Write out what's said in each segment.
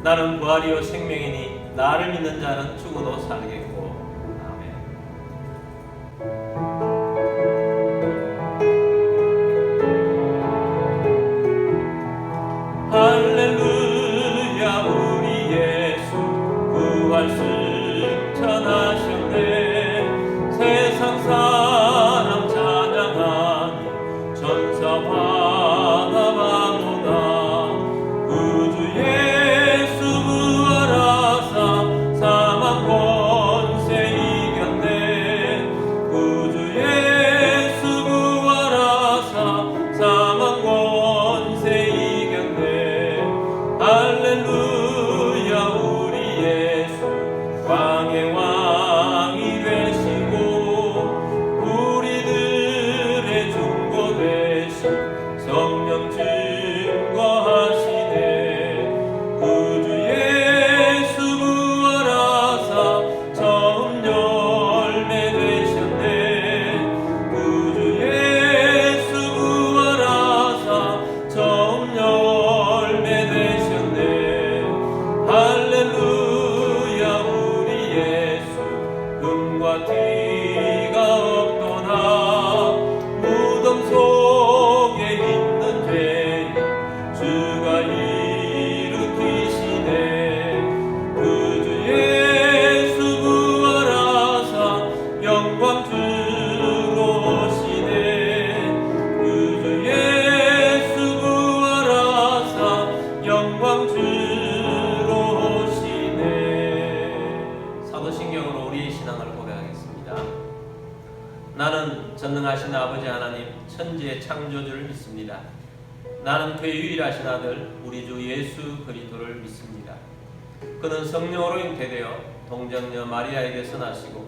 나는 부활이요 생명이니 나를 믿는 자는 죽어도 살겠고. 아멘. 할렐루야 우리 예수 부활 승천하셨네. 세상 사람 찬양하니 천사 환호하노라. 구주 예수 부활하사 사망 권세 이겼네. 구주 예수 부활하사 사망 권세 이겼네. 할렐루야 우리 예수 왕의 왕이 되시고 우리들의 중보 되신 성령 증거하시네. 구주 예수 부활하사 처음 열매 되셨네. 구주 예수 부활하사 처음 열매 되셨네. 할렐루야 우리 예수 금과 티가 없도다. 무덤 속에 있는 죄인 주가 일으키시네. 구주 예수 부활하사 영광 주로 오시네. 구주 예수 부활하사 영광 주로 오시네. 사도신경으로 우리의 신앙을 고백하겠습니다. 나는 전능하신 아버지 하나님 천지의 창조주를 믿습니다. 나는 그의 유일하신 아들 우리 주 예수 그리스도를 믿습니다. 그는 성령으로 잉태되어 동정녀 마리아에게서 나시고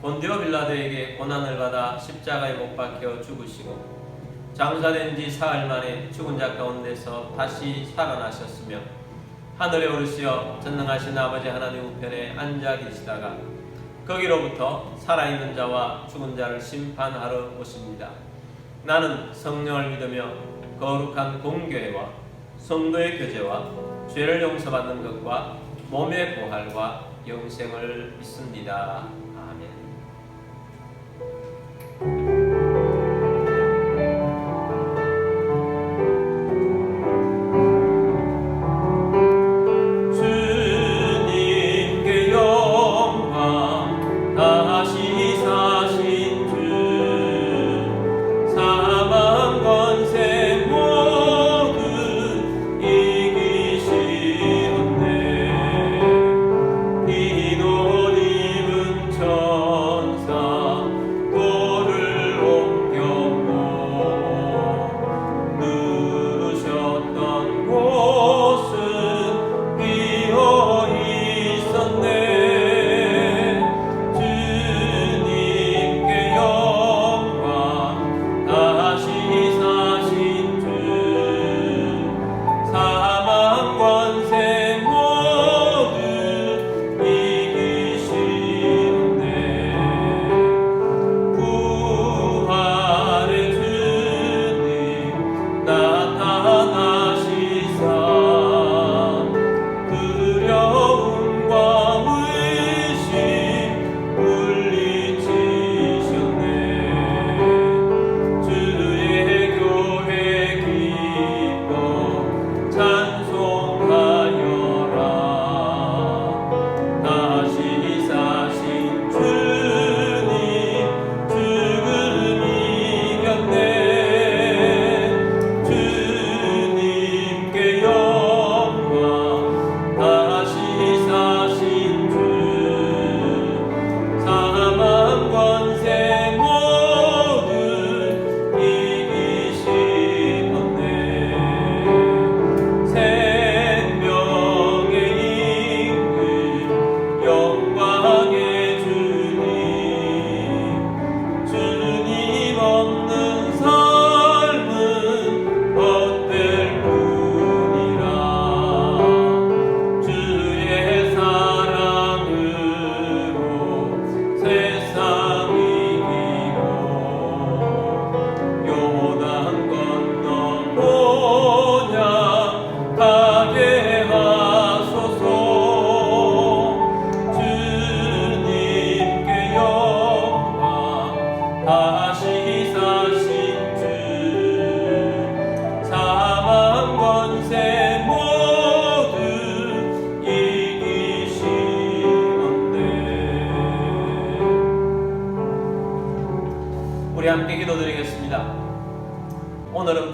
본디오 빌라도에게 고난을 받아 십자가에 못 박혀 죽으시고 장사된 지 사흘 만에 죽은 자 가운데서 다시 살아나셨으며 하늘에 오르시어 전능하신 아버지 하나님 우편에 앉아 계시다가 거기로부터 살아있는 자와 죽은 자를 심판하러 오십니다. 나는 성령을 믿으며 거룩한 공교회와 성도의 교제와 죄를 용서받는 것과 몸의 부활과 영생을 믿습니다. 아멘. 주님께 영광 다시 사신 주 사망 권세 모두 이기시었네. 흰옷 입은 저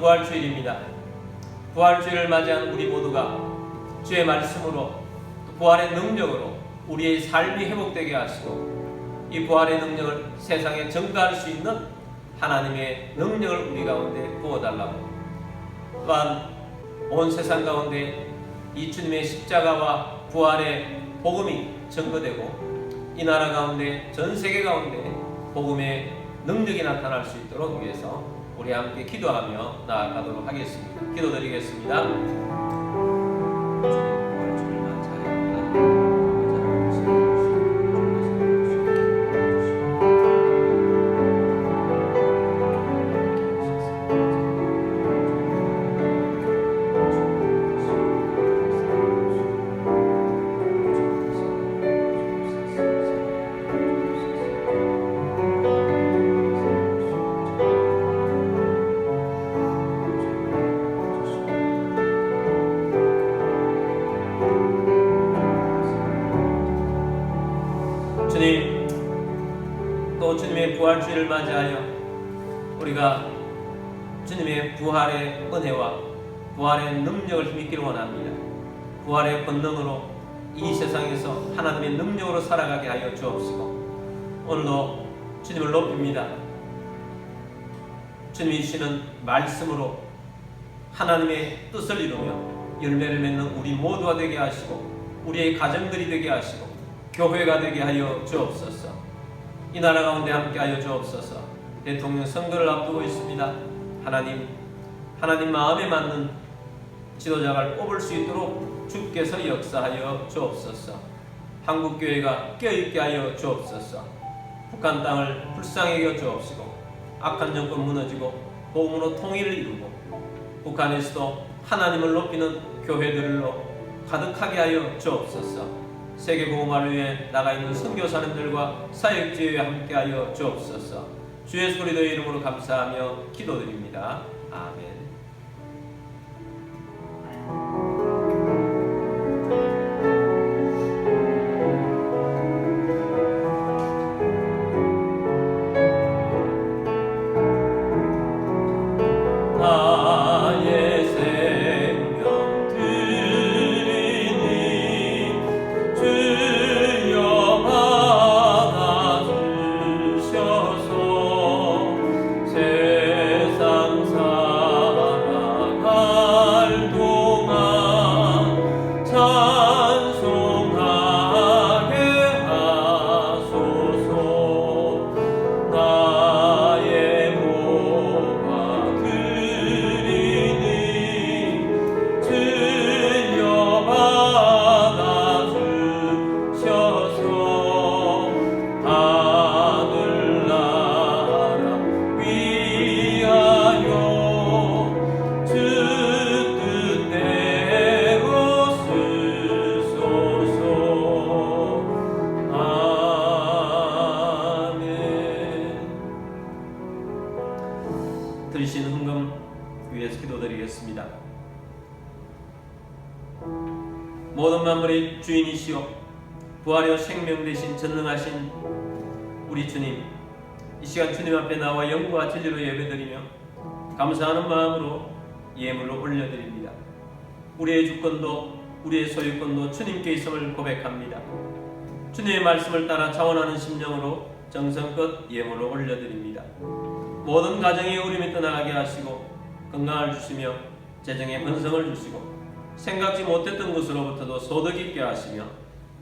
부활주일입니다. 부활주일을 맞이한 우리 모두가 주의 말씀으로 부활의 능력으로 우리의 삶이 회복되게 하시고 이 부활의 능력을 세상에 전가할 수 있는 하나님의 능력을 우리 가운데 부어달라고, 또한 온 세상 가운데 이 주님의 십자가와 부활의 복음이 전거되고 이 나라 가운데 전 세계 가운데 복음의 능력이 나타날 수 있도록 위해서 우리 함께 기도하며 나아가도록 하겠습니다. 기도드리겠습니다. 주님, 또 주님의 부활주일을 맞이하여 우리가 주님의 부활의 은혜와 부활의 능력을 힘입기를 원합니다. 부활의 권능으로 이 세상에서 하나님의 능력으로 살아가게 하여 주옵시고, 오늘도 주님을 높입니다. 주님이 주시는 말씀으로 하나님의 뜻을 이루며 열매를 맺는 우리 모두가 되게 하시고 우리의 가정들이 되게 하시고 교회가 되게 하여 주옵소서. 이 나라 가운데 함께 하여 주옵소서. 대통령 선거를 앞두고 있습니다. 하나님 마음에 맞는 지도자를 뽑을 수 있도록 주께서 역사하여 주옵소서. 한국교회가 깨어있게 하여 주옵소서. 북한 땅을 불쌍히 여겨 주옵시고 악한 정권 무너지고 복음으로 통일을 이루고 북한에서도 하나님을 높이는 교회들로 가득하게 하여 주옵소서. 세계 복음화를 위해 나가 있는 선교사님들과 사역지에 함께하여 주옵소서. 주 예수 그리스도의 이름으로 감사하며 기도드립니다. 아멘. 들으신 헌금 위해서 기도드리겠습니다. 모든 만물의 주인이시오 부활의 생명 되신 전능하신 우리 주님, 이 시간 주님 앞에 나와 영과 진리로 예배드리며 감사하는 마음으로 예물로 올려드립니다. 우리의 주권도 우리의 소유권도 주님께 있음을 고백합니다. 주님의 말씀을 따라 자원하는 심령으로 정성껏 예물로 올려드립니다. 모든 가정이 우림이 떠나가게 하시고 건강을 주시며 재정에 번성을 주시고 생각지 못했던 것으로부터도 소득 있게 하시며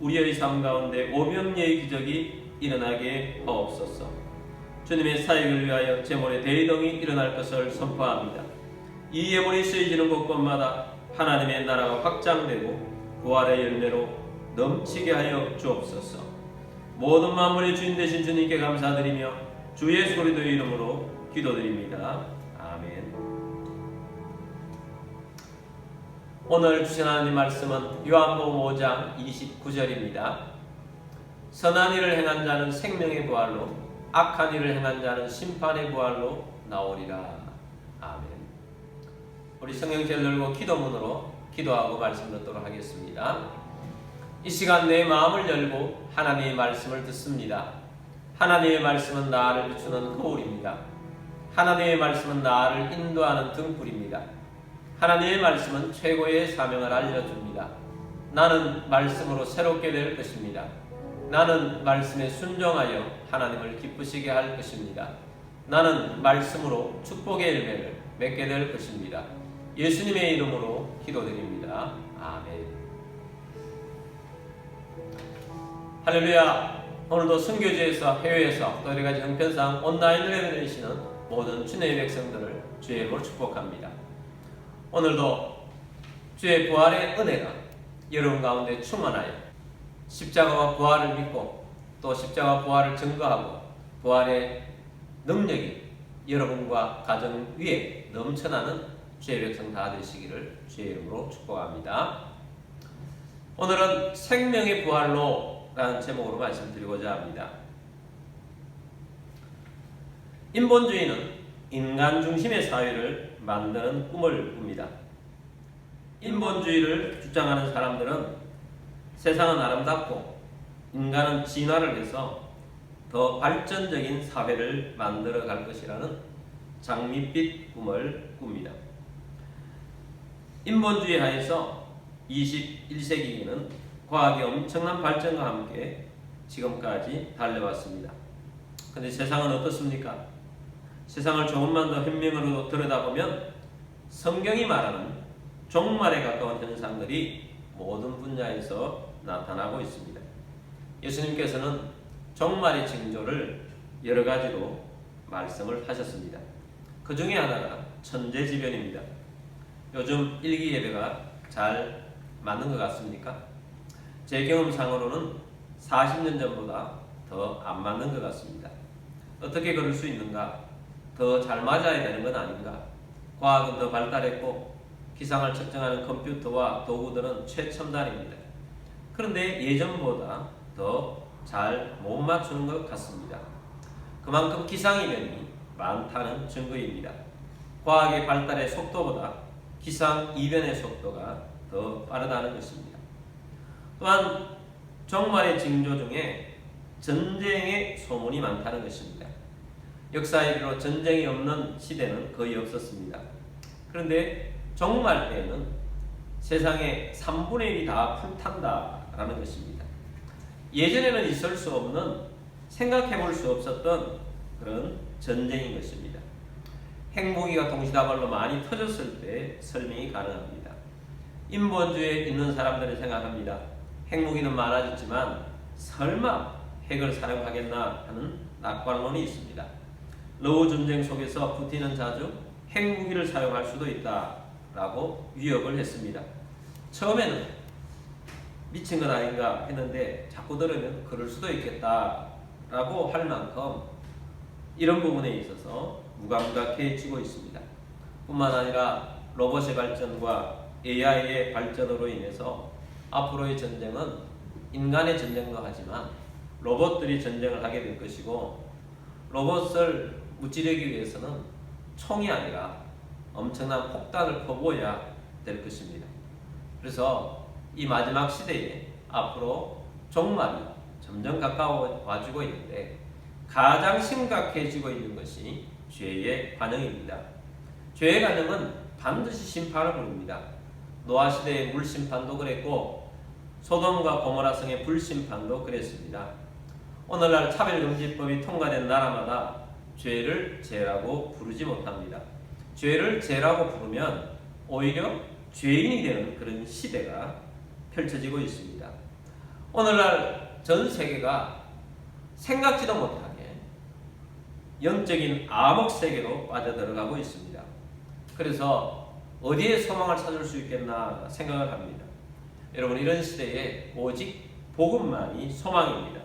우리의 삶 가운데 오병이의 기적이 일어나게 하옵소서. 주님의 사역을 위하여 제물의 대이동이 일어날 것을 선포합니다. 이 예물이 쓰여지는 곳곳마다 하나님의 나라가 확장되고 부활의 열매로 넘치게 하여 주옵소서. 모든 만물의 주인 되신 주님께 감사드리며 주 예수 그리스도의 이름으로 기도드립니다. 아멘. 오늘 주신 하나님 말씀은 요한복음 5장 29절입니다. 선한 일을 행한 자는 생명의 부활로 악한 일을 행한 자는 심판의 부활로 나오리라. 아멘. 우리 성경책을 열고 기도문으로 기도하고 말씀 듣도록 하겠습니다. 이 시간 내 마음을 열고 하나님의 말씀을 듣습니다. 하나님의 말씀은 나를 비추는 거울입니다. 하나님의 말씀은 나를 인도하는 등불입니다. 하나님의 말씀은 최고의 사명을 알려줍니다. 나는 말씀으로 새롭게 될 것입니다. 나는 말씀에 순종하여 하나님을 기쁘시게 할 것입니다. 나는 말씀으로 축복의 열매를 맺게 될 것입니다. 예수님의 이름으로 기도드립니다. 아멘. 할렐루야. 오늘도 선교지에서 해외에서 또 여러가지 형편상 온라인으로 예배드리시는 모든 주님의 백성들을 주의 이름으로 축복합니다. 오늘도 주의 부활의 은혜가 여러분 가운데 충만하여 십자가와 부활을 믿고 또 십자가 부활을 증거하고 부활의 능력이 여러분과 가정 위에 넘쳐나는 주의 백성 다 되시기를 주의 이름으로 축복합니다. 오늘은 생명의 부활로 라는 제목으로 말씀드리고자 합니다. 인본주의는 인간 중심의 사회를 만드는 꿈을 꿉니다. 인본주의를 주장하는 사람들은 세상은 아름답고 인간은 진화를 해서 더 발전적인 사회를 만들어 갈 것이라는 장밋빛 꿈을 꿉니다. 인본주의 하에서 21세기에는 과학의 엄청난 발전과 함께 지금까지 달려왔습니다. 그런데 세상은 어떻습니까? 세상을 조금만 더 현명으로 들여다보면 성경이 말하는 종말에 가까운 현상들이 모든 분야에서 나타나고 있습니다. 예수님께서는 종말의 징조를 여러 가지로 말씀을 하셨습니다. 그 중에 하나가 천재지변입니다. 요즘 일기예배가 잘 맞는 것 같습니까? 제 경험상으로는 40년 전보다 더 안 맞는 것 같습니다. 어떻게 그럴 수 있는가? 더 잘 맞아야 되는 건 아닌가? 과학은 더 발달했고 기상을 측정하는 컴퓨터와 도구들은 최첨단입니다. 그런데 예전보다 더 잘 못 맞추는 것 같습니다. 그만큼 기상이변이 많다는 증거입니다. 과학의 발달의 속도보다 기상이변의 속도가 더 빠르다는 것입니다. 또한 종말의 징조 중에 전쟁의 소문이 많다는 것입니다. 역사에 이르러 전쟁이 없는 시대는 거의 없었습니다. 그런데 종말 때에는 세상의 3분의 1이 다 불탄다라는 것입니다. 예전에는 있을 수 없는, 생각해 볼 수 없었던 그런 전쟁인 것입니다. 핵무기가 동시다발로 많이 터졌을 때 설명이 가능합니다. 인본주의에 있는 사람들은 생각합니다. 핵무기는 많아졌지만 설마 핵을 사용하겠나 하는 낙관론이 있습니다. 러우 전쟁 속에서 푸틴은 자주 핵무기를 사용할 수도 있다라고 위협을 했습니다. 처음에는 미친 건 아닌가 했는데 자꾸 들으면 그럴 수도 있겠다라고 할 만큼 이런 부분에 있어서 무감각해지고 있습니다. 뿐만 아니라 로봇의 발전과 AI의 발전으로 인해서 앞으로의 전쟁은 인간의 전쟁도 하지만 로봇들이 전쟁을 하게 될 것이고, 로봇을 무찌르기 위해서는 총이 아니라 엄청난 폭탄을 퍼부어야 될 것입니다. 그래서 이 마지막 시대에 앞으로 종말이 점점 가까워지고 있는데 가장 심각해지고 있는 것이 죄의 관영입니다. 죄의 관영은 반드시 심판을 부릅니다. 노아 시대의 물심판도 그랬고 소돔과 고모라 성의 불심판도 그랬습니다. 오늘날 차별금지법이 통과된 나라마다 죄를 죄라고 부르지 못합니다. 죄를 죄라고 부르면 오히려 죄인이 되는 그런 시대가 펼쳐지고 있습니다. 오늘날 전 세계가 생각지도 못하게 영적인 암흑 세계로 빠져들어가고 있습니다. 그래서 어디에 소망을 찾을 수 있겠나 생각을 합니다. 여러분, 이런 시대에 오직 복음만이 소망입니다.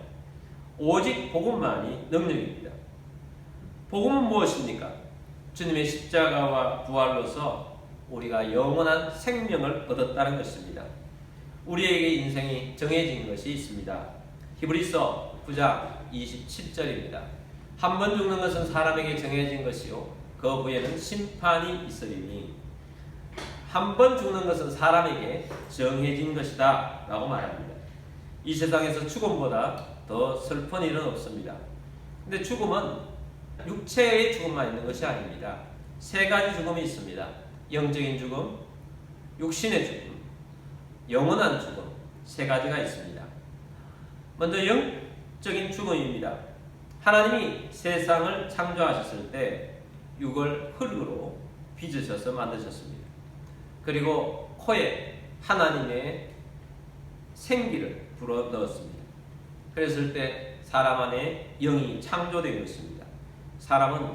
오직 복음만이 능력입니다. 복음은 무엇입니까? 주님의 십자가와 부활로서 우리가 영원한 생명을 얻었다는 것입니다. 우리에게 인생이 정해진 것이 있습니다. 히브리서 9장 27절입니다. 한 번 죽는 것은 사람에게 정해진 것이요 그 후에는 심판이 있으리니, 한 번 죽는 것은 사람에게 정해진 것이다 라고 말합니다. 이 세상에서 죽음보다 더 슬픈 일은 없습니다. 근데 죽음은 육체의 죽음만 있는 것이 아닙니다. 세 가지 죽음이 있습니다. 영적인 죽음, 육신의 죽음, 영원한 죽음, 세 가지가 있습니다. 먼저 영적인 죽음입니다. 하나님이 세상을 창조하셨을 때 육을 흙으로 빚으셔서 만드셨습니다. 그리고 코에 하나님의 생기를 불어넣었습니다. 그랬을 때 사람 안에 영이 창조된 것입니다. 사람은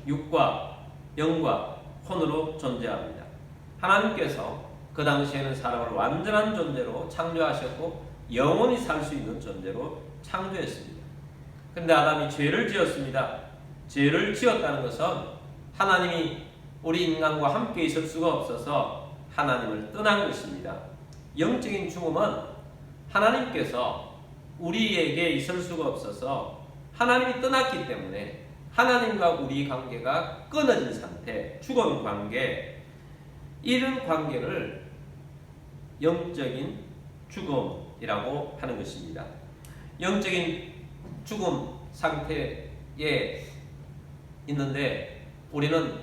육과 영과 혼으로 존재합니다. 하나님께서 그 당시에는 사람을 완전한 존재로 창조하셨고 영원히 살 수 있는 존재로 창조했습니다. 그런데 아담이 죄를 지었습니다. 죄를 지었다는 것은 하나님이 우리 인간과 함께 있을 수가 없어서 하나님을 떠난 것입니다. 영적인 죽음은 하나님께서 우리에게 있을 수가 없어서 하나님이 떠났기 때문에 하나님과 우리 관계가 끊어진 상태, 죽은 관계, 이런 관계를 영적인 죽음이라고 하는 것입니다. 영적인 죽음 상태에 있는데 우리는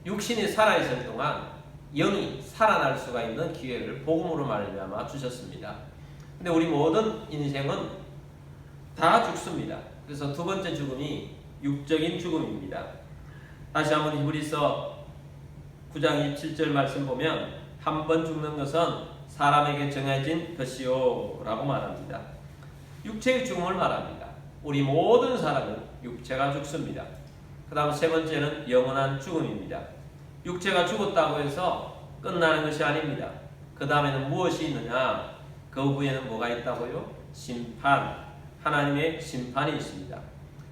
육신이 살아있을 동안 영이 살아날 수가 있는 기회를 복음으로 말미암아 주셨습니다. 근데 우리 모든 인생은 다 죽습니다. 그래서 두 번째 죽음이 육적인 죽음입니다. 다시 한번 히브리서 9장 27절 말씀 보면 한 번 죽는 것은 사람에게 정해진 것이요 라고 말합니다. 육체의 죽음을 말합니다. 우리 모든 사람은 육체가 죽습니다. 그 다음 세 번째는 영원한 죽음입니다. 육체가 죽었다고 해서 끝나는 것이 아닙니다. 그 다음에는 무엇이 있느냐? 그 후에는 뭐가 있다고요? 심판, 하나님의 심판이 있습니다.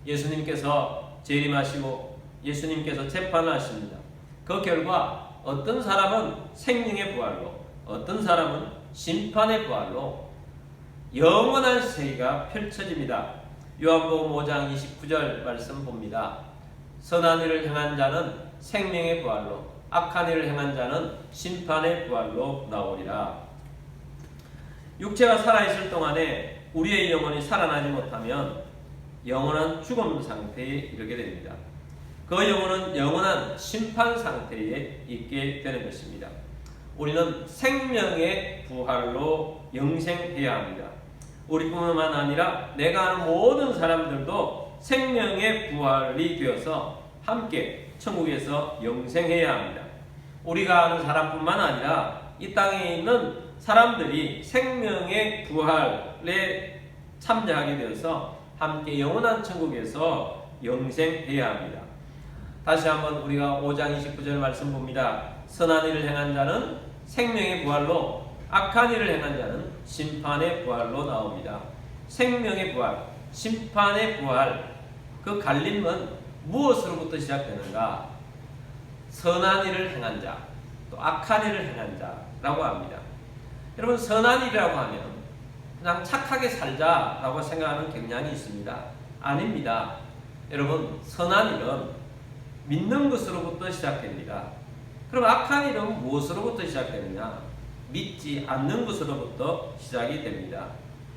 예수님께서 재림하시고 예수님께서 재판하십니다. 그 결과 어떤 사람은 생명의 부활로, 어떤 사람은 심판의 부활로 영원한 세계가 펼쳐집니다. 요한복음 5장 29절 말씀 봅니다. 선한 일을 행한 자는 생명의 부활로, 악한 일을 행한 자는 심판의 부활로 나오리라. 육체가 살아있을 동안에 우리의 영혼이 살아나지 못하면 영원한 죽음 상태에 이르게 됩니다. 그 영혼은 영원한 심판 상태에 있게 되는 것입니다. 우리는 생명의 부활로 영생해야 합니다. 우리뿐만 아니라 내가 아는 모든 사람들도 생명의 부활이 되어서 함께 천국에서 영생해야 합니다. 우리가 아는 사람뿐만 아니라 이 땅에 있는 사람들이 생명의 부활에 참여하게 되어서 함께 영원한 천국에서 영생해야 합니다. 다시 한번 우리가 5장 29절 말씀 봅니다. 선한 일을 행한 자는 생명의 부활로, 악한 일을 행한 자는 심판의 부활로 나옵니다. 생명의 부활, 심판의 부활, 그 갈림은 무엇으로부터 시작되는가? 선한 일을 행한 자, 또 악한 일을 행한 자라고 합니다. 여러분, 선한 일이라고 하면 그냥 착하게 살자라고 생각하는 경향이 있습니다. 아닙니다. 여러분, 선한 일은 믿는 것으로부터 시작됩니다. 그럼 악한 일은 무엇으로부터 시작되느냐? 믿지 않는 것으로부터 시작이 됩니다.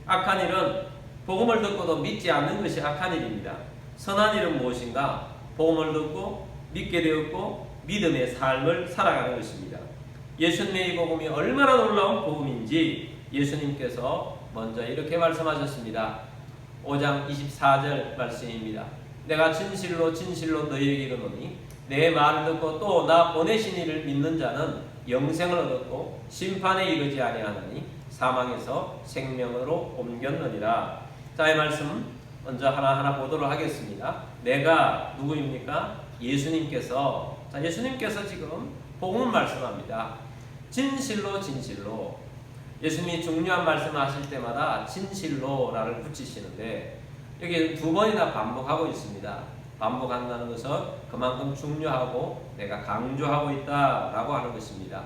악한 일은 복음을 듣고도 믿지 않는 것이 악한 일입니다. 선한 일은 무엇인가? 복음을 듣고 믿게 되었고 믿음의 삶을 살아가는 것입니다. 예수님의 이 복음이 얼마나 놀라운 복음인지 예수님께서 먼저 이렇게 말씀하셨습니다. 5장 24절 말씀입니다. 내가 진실로 진실로 너희에게 이르노니 내 말을 듣고 또 나 보내신 이를 믿는 자는 영생을 얻었고 심판에 이르지 아니하나니 사망에서 생명으로 옮겼느니라. 자, 이 말씀 먼저 하나하나 보도록 하겠습니다. 내가 누구입니까? 예수님께서. 자, 예수님께서 지금 복음을 말씀합니다. 진실로 진실로. 예수님이 중요한 말씀을 하실 때마다 진실로라를 붙이시는데 여기 두 번이나 반복하고 있습니다. 반복한다는 것은 그만큼 중요하고 내가 강조하고 있다라고 하는 것입니다.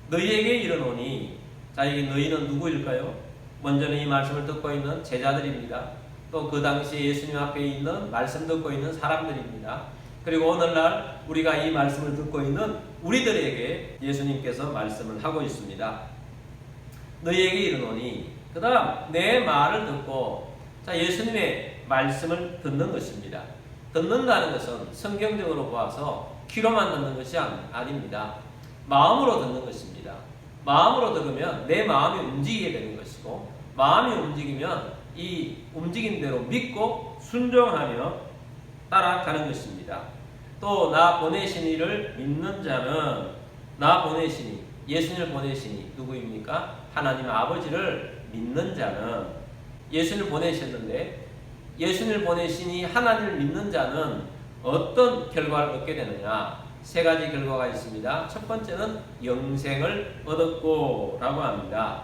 너희에게 이르노니, 자, 여기 너희는 누구일까요? 먼저는 이 말씀을 듣고 있는 제자들입니다. 또 그 당시에 예수님 앞에 있는 말씀 듣고 있는 사람들입니다. 그리고 오늘날 우리가 이 말씀을 듣고 있는 우리들에게 예수님께서 말씀을 하고 있습니다. 너희에게 이르노니, 그 다음 내 말을 듣고, 자, 예수님의 말씀을 듣는 것입니다. 듣는다는 것은 성경적으로 보아서 귀로만 듣는 것이 아닙니다. 마음으로 듣는 것입니다. 마음으로 들으면 내 마음이 움직이게 되는 것이고, 마음이 움직이면 이 움직인 대로 믿고 순종하며 따라가는 것입니다. 또 나 보내신 이를 믿는 자는, 나 보내시니, 예수님을 보내시니 누구입니까? 하나님 아버지를 믿는 자는, 예수님을 보내셨는데 예수님을 보내시니 하나님을 믿는 자는 어떤 결과를 얻게 되느냐? 세 가지 결과가 있습니다. 첫 번째는 영생을 얻었고 라고 합니다.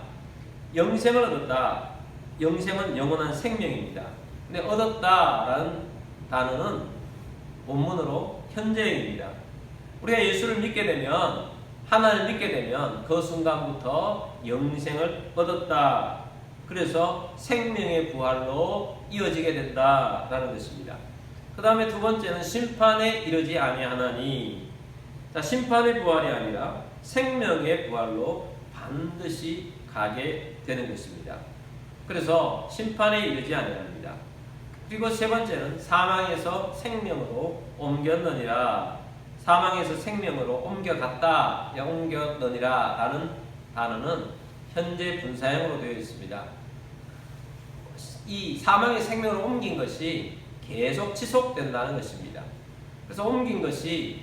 영생을 얻었다. 영생은 영원한 생명입니다. 근데 얻었다라는 단어는 본문으로 현재입니다. 우리가 예수를 믿게 되면, 하나님을 믿게 되면 그 순간부터 영생을 얻었다. 그래서 생명의 부활로 이어지게 된다라는 것입니다. 그 다음에 두 번째는 심판에 이르지 아니하나니, 자, 심판의 부활이 아니라 생명의 부활로 반드시 가게 되는 것입니다. 그래서 심판에 이르지 아니합니다. 그리고 세 번째는 사망에서 생명으로 옮겼느니라. 사망에서 생명으로 옮겨갔다, 옮겼느니라 라는 단어는 현재 분사형으로 되어 있습니다. 이 사망의 생명으로 옮긴 것이 계속 지속된다는 것입니다. 그래서 옮긴 것이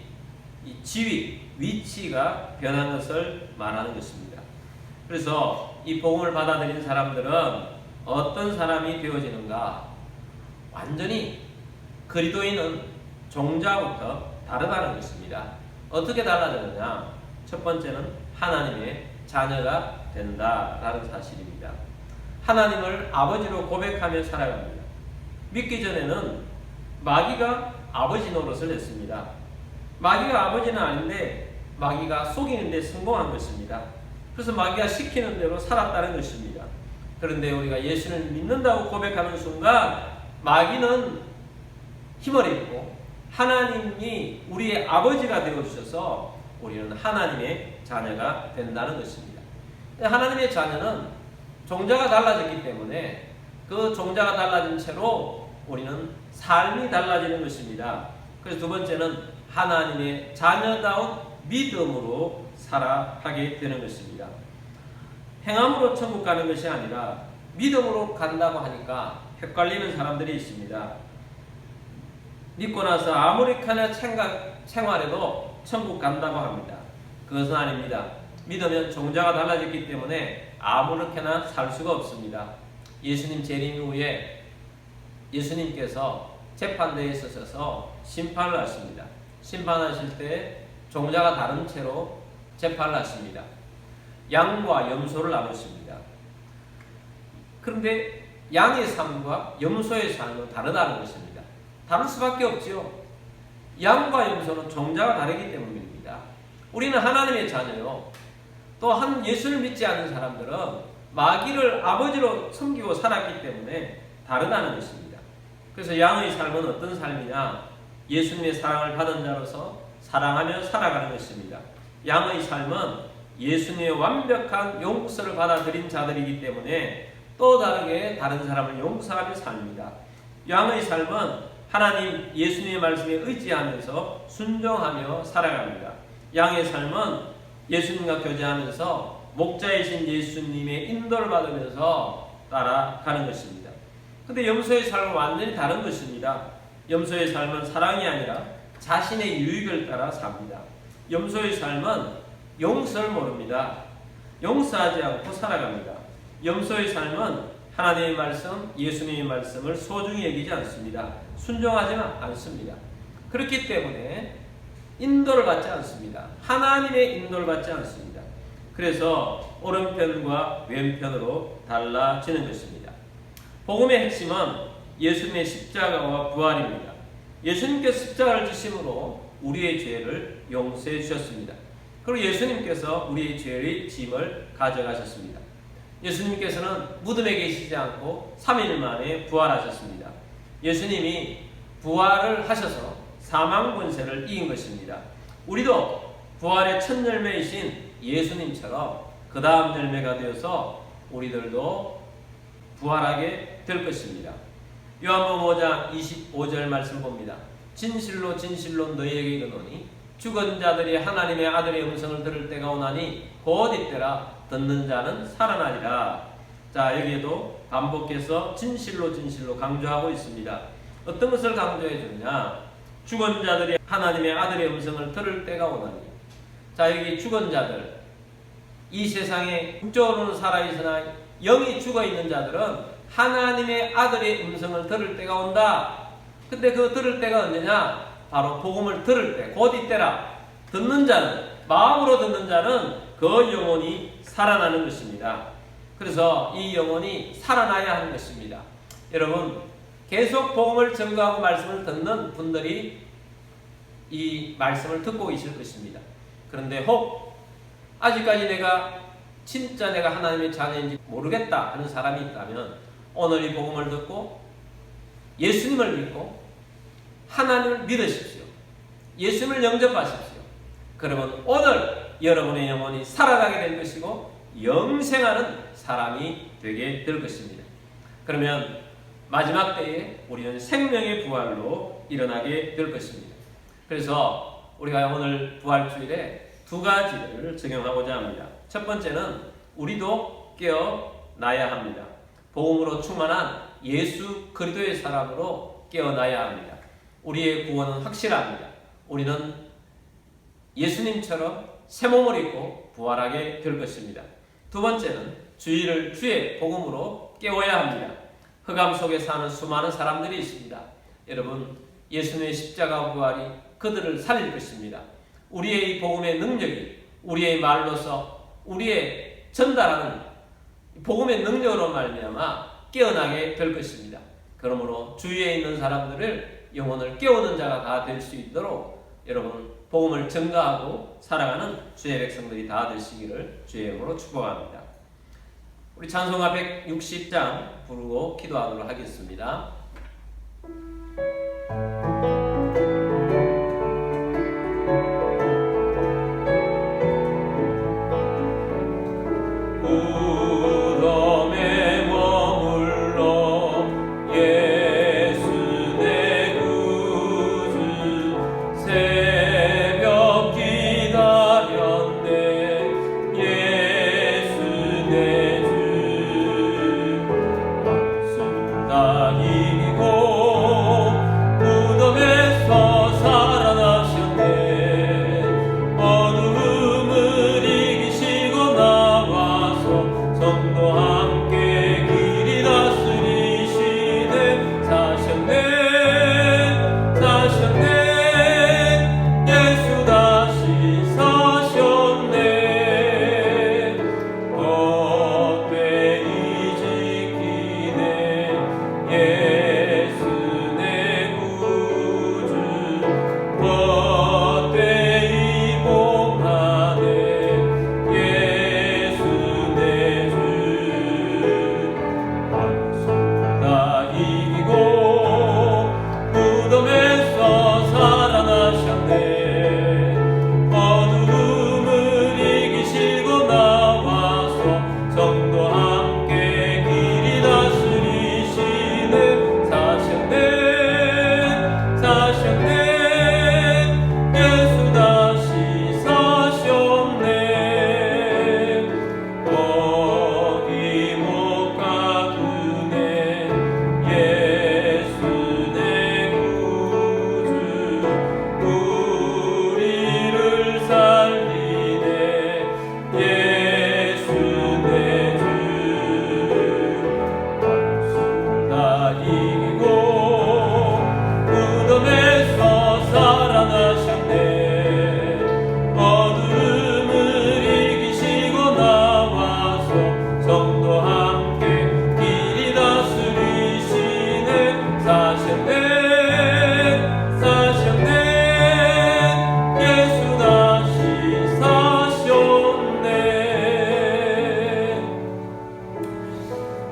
이 지위, 위치가 변한 것을 말하는 것입니다. 그래서 이 복음을 받아들인 사람들은 어떤 사람이 되어지는가? 완전히 그리스도인은 종자부터 다르다는 것입니다. 어떻게 달라지느냐? 첫 번째는 하나님의 자녀가 된다라는 사실입니다. 하나님을 아버지로 고백하며 살아갑니다. 믿기 전에는 마귀가 아버지 노릇을 했습니다. 마귀가 아버지는 아닌데 마귀가 속이는 데 성공한 것입니다. 그래서 마귀가 시키는 대로 살았다는 것입니다. 그런데 우리가 예수를 믿는다고 고백하는 순간 마귀는 힘을 잃고 하나님이 우리의 아버지가 되어주셔서 우리는 하나님의 자녀가 된다는 것입니다. 하나님의 자녀는 종자가 달라졌기 때문에 그 종자가 달라진 채로 우리는 삶이 달라지는 것입니다. 그래서 두 번째는 하나님의 자녀다운 믿음으로 살아가게 되는 것입니다. 행함으로 천국 가는 것이 아니라 믿음으로 간다고 하니까 헷갈리는 사람들이 있습니다. 믿고 나서 아무리카나 생활해도 천국 간다고 합니다. 그것은 아닙니다. 믿으면 종자가 달라졌기 때문에 아무렇게나 살 수가 없습니다. 예수님 재림 이후에 예수님께서 재판대에 서셔서 심판을 하십니다. 심판하실 때 종자가 다른 채로 재판을 하십니다. 양과 염소를 나누십니다. 그런데 양의 삶과 염소의 삶은 다르다는 것입니다. 다를 수밖에 없지요. 양과 염소는 종자가 다르기 때문입니다. 우리는 하나님의 자녀요. 또 예수를 믿지 않는 사람들은 마귀를 아버지로 섬기고 살았기 때문에 다르다는 것입니다. 그래서 양의 삶은 어떤 삶이냐? 예수님의 사랑을 받은 자로서 사랑하며 살아가는 것입니다. 양의 삶은 예수님의 완벽한 용서를 받아들인 자들이기 때문에 또 다르게 다른 사람을 용서하며 삽니다. 양의 삶은 하나님 예수님의 말씀에 의지하면서 순종하며 살아갑니다. 양의 삶은 예수님과 교제하면서 목자이신 예수님의 인도를 받으면서 따라가는 것입니다. 근데 염소의 삶은 완전히 다른 것입니다. 염소의 삶은 사랑이 아니라 자신의 유익을 따라 삽니다. 염소의 삶은 용서를 모릅니다. 용서하지 않고 살아갑니다. 염소의 삶은 하나님의 말씀, 예수님의 말씀을 소중히 여기지 않습니다. 순종하지 않습니다. 그렇기 때문에 인도를 받지 않습니다. 하나님의 인도를 받지 않습니다. 그래서 오른편과 왼편으로 달라지는 것입니다. 복음의 핵심은 예수님의 십자가와 부활입니다. 예수님께서 십자가를 지심으로 우리의 죄를 용서해 주셨습니다. 그리고 예수님께서 우리의 죄의 짐을 가져가셨습니다. 예수님께서는 무덤에 계시지 않고 3일 만에 부활하셨습니다. 예수님이 부활을 하셔서 사망 권세를 이긴 것입니다. 우리도 부활의 첫 열매이신 예수님처럼 그 다음 열매가 되어서 우리들도 부활하게 될 것입니다. 요한복음 5장 25절 말씀 봅니다. 진실로 진실로 너희에게 이르노니 죽은 자들이 하나님의 아들의 음성을 들을 때가 오나니 곧 이때라. 듣는 자는 살아나리라. 자, 여기에도 반복해서 진실로 진실로 강조하고 있습니다. 어떤 것을 강조해 주느냐? 죽은 자들이 하나님의 아들의 음성을 들을 때가 오나니. 자, 여기 죽은 자들, 이 세상에 육적으로는 살아있으나 영이 죽어있는 자들은 하나님의 아들의 음성을 들을 때가 온다. 근데 그 들을 때가 언제냐? 바로 복음을 들을 때, 곧 이때라. 듣는 자는, 마음으로 듣는 자는 그 영혼이 살아나는 것입니다. 그래서 이 영혼이 살아나야 하는 것입니다. 여러분, 계속 복음을 증거하고 말씀을 듣는 분들이 이 말씀을 듣고 계실 것입니다. 그런데 혹 아직까지 진짜 내가 하나님의 자녀인지 모르겠다 하는 사람이 있다면 오늘 이 복음을 듣고 예수님을 믿고 하나님을 믿으십시오. 예수님을 영접하십시오. 그러면 오늘 여러분의 영혼이 살아나게 될 것이고 영생하는 사람이 되게 될 것입니다. 그러면 마지막 때에 우리는 생명의 부활로 일어나게 될 것입니다. 그래서 우리가 오늘 부활주일에 두 가지를 적용하고자 합니다. 첫 번째는 우리도 깨어나야 합니다. 복음으로 충만한 예수 그리스도의 사람으로 깨어나야 합니다. 우리의 구원은 확실합니다. 우리는 예수님처럼 새 몸을 입고 부활하게 될 것입니다. 두 번째는 주의 복음으로 깨워야 합니다. 흑암 속에 사는 수많은 사람들이 있습니다. 여러분, 예수님의 십자가 부활이 그들을 살릴 것입니다. 우리의 이 복음의 능력이 우리의 말로서 우리의 전달하는 복음의 능력으로 말미암아 깨어나게 될 것입니다. 그러므로 주위에 있는 사람들을 영혼을 깨우는 자가 다 될 수 있도록 여러분 복음을 증거하고 살아가는 주의 백성들이 다 되시기를 주의 이름으로 축복합니다. 우리 찬송가 160장 부르고 기도하도록 하겠습니다.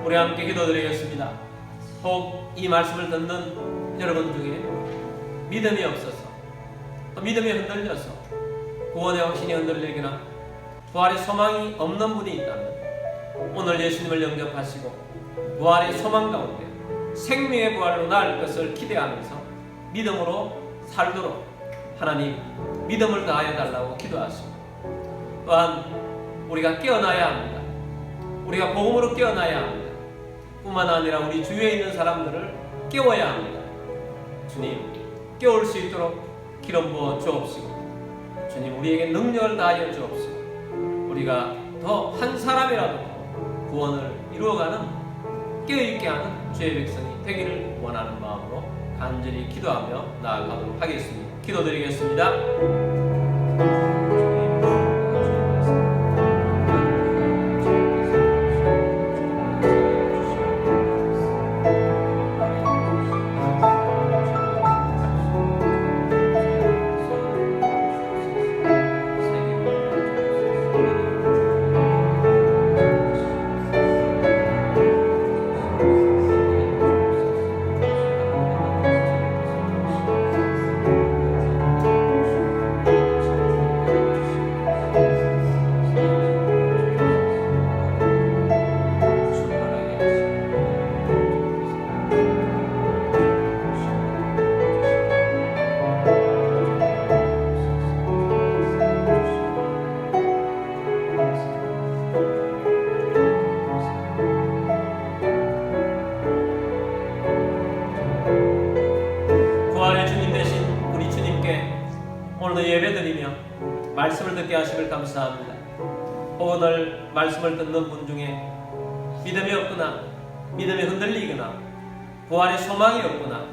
우리 함께 기도드리겠습니다. 혹 이 말씀을 듣는 여러분 중에 믿음이 없어서 또 믿음이 흔들려서 구원의 확신이 흔들리거나 부활의 소망이 없는 분이 있다면 오늘 예수님을 영접하시고 부활의 소망 가운데 생명의 부활로 나을 것을 기대하면서 믿음으로 살도록 하나님 믿음을 다하여 달라고 기도하십니다. 또한 우리가 깨어나야 합니다. 우리가 복음으로 깨어나야 합니다. 뿐만 아니라 우리 주위에 있는 사람들을 깨워야 합니다. 주님, 깨울 수 있도록 기름 부어 주옵시고, 주님 우리에게 능력을 다하여 주옵시고, 우리가 더 한 사람이라도 구원을 이루어가는 깨어있게 하는 주의 백성이 되기를 원하는 마음으로 간절히 기도하며 나아가도록 하겠습니다. 기도드리겠습니다. 오늘도 예배드리며 말씀을 듣게 하심을 감사합니다. 오늘 말씀을 듣는 분 중에 믿음이 없거나 믿음이 흔들리거나 부활의 소망이 없거나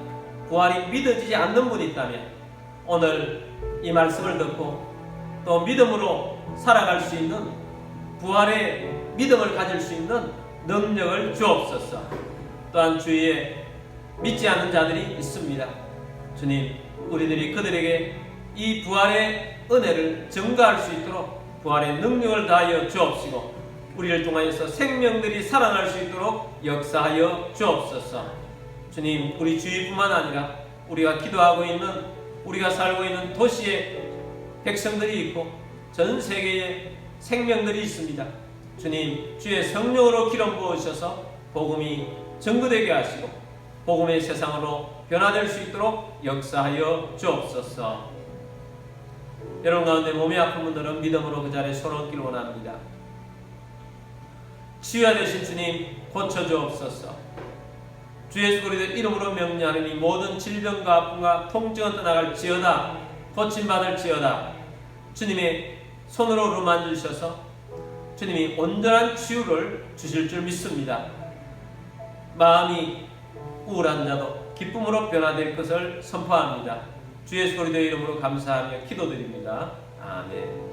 부활이 믿어지지 않는 분이 있다면 오늘 이 말씀을 듣고 또 믿음으로 살아갈 수 있는 부활의 믿음을 가질 수 있는 능력을 주옵소서. 또한 주위에 믿지 않는 자들이 있습니다. 주님, 우리들이 그들에게 이 부활의 은혜를 증가할 수 있도록 부활의 능력을 다하여 주옵시고, 우리를 통하여서 생명들이 살아날 수 있도록 역사하여 주옵소서. 주님, 우리 주위뿐만 아니라 우리가 기도하고 있는, 우리가 살고 있는 도시에 백성들이 있고 전 세계에 생명들이 있습니다. 주님, 주의 성령으로 기름 부으셔서 복음이 증거되게 하시고 복음의 세상으로 변화될 수 있도록 역사하여 주옵소서. 여러분 가운데 몸이 아픈 분들은 믿음으로 그 자리에 손 얹기를 원합니다. 치유하 되신 주님, 고쳐주옵소서. 주 예수 그리스도 이름으로 명령하니 모든 질병과 아픔과 통증은 떠나갈지어다. 고침받을지어다. 주님의 손으로 어루만지셔서 주님이 온전한 치유를 주실 줄 믿습니다. 마음이 우울한 자도 기쁨으로 변화될 것을 선포합니다. 주 예수 그리스도의 이름으로 감사하며 기도드립니다. 아멘.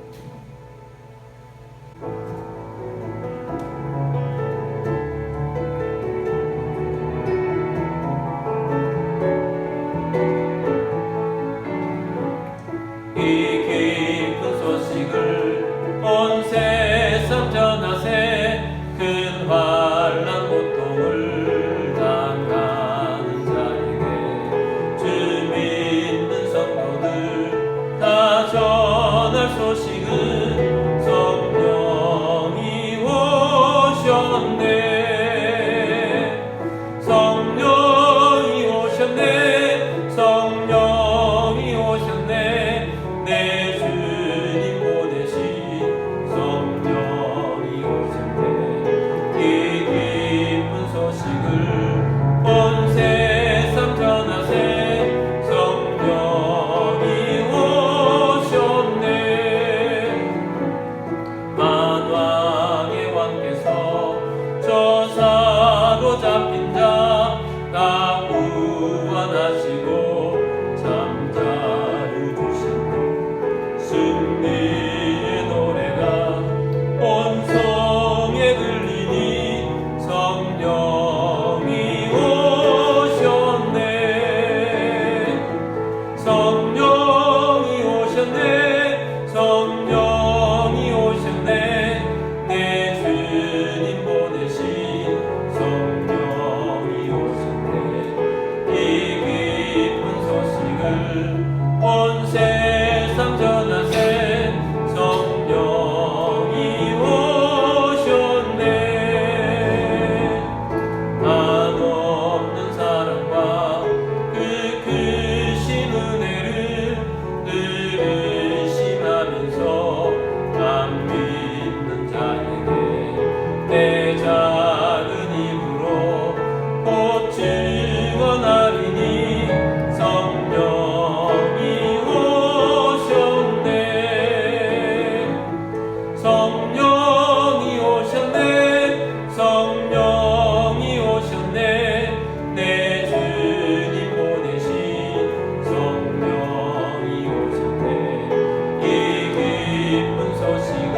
성령이 오셨네. 내 주님 보내신 성령이 오셨네 성령이 오셨네 내 주님 보내신 성령이 오셨네 이 기쁜 소식을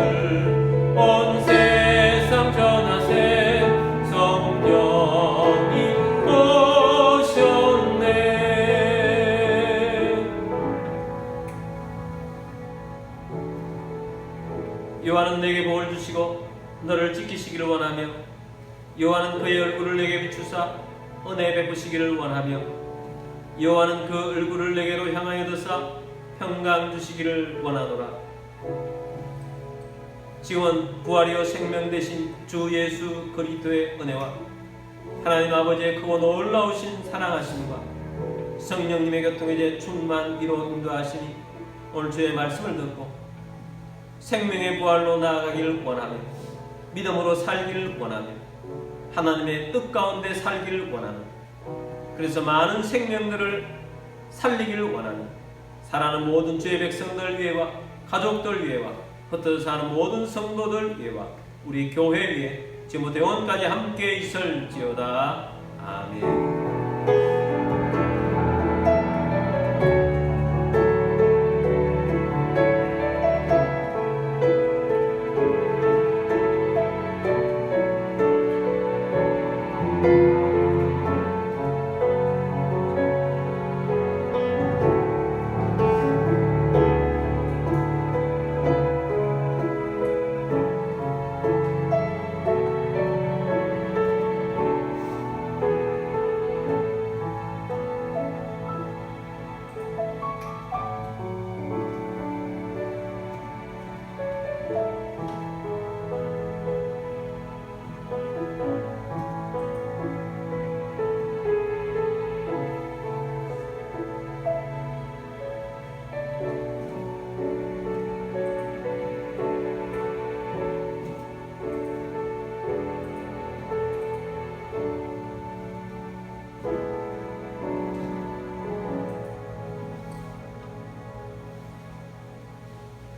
온 세상 전하세 성령이 오셨네. 요한은 내게 복을 주시고 너를 지키시기를 원하며 요한은 그의 얼굴을 내게 비추사 은혜 베푸시기를 원하며 요한은 그 얼굴을 내게로 향하여 드사 평강 주시기를 원하노라. 지원 부활이요 생명 되신 주 예수 그리스도의 은혜와 하나님 아버지의 크고 놀라우신 사랑하심과 성령님의 교통의 충만 이로 인도하시니 오늘 주의 말씀을 듣고 생명의 부활로 나아가기를 원하며 믿음으로 살기를 원하며 하나님의 뜻 가운데 살기를 원하는 그래서 많은 생명들을 살리기를 원하는 사랑하는 모든 주의 백성들 위해와 가족들 위해와 흩어져 사는 모든 성도들 위해와 우리 교회 위에 지금부터 영원까지 함께 있을지어다. 아멘.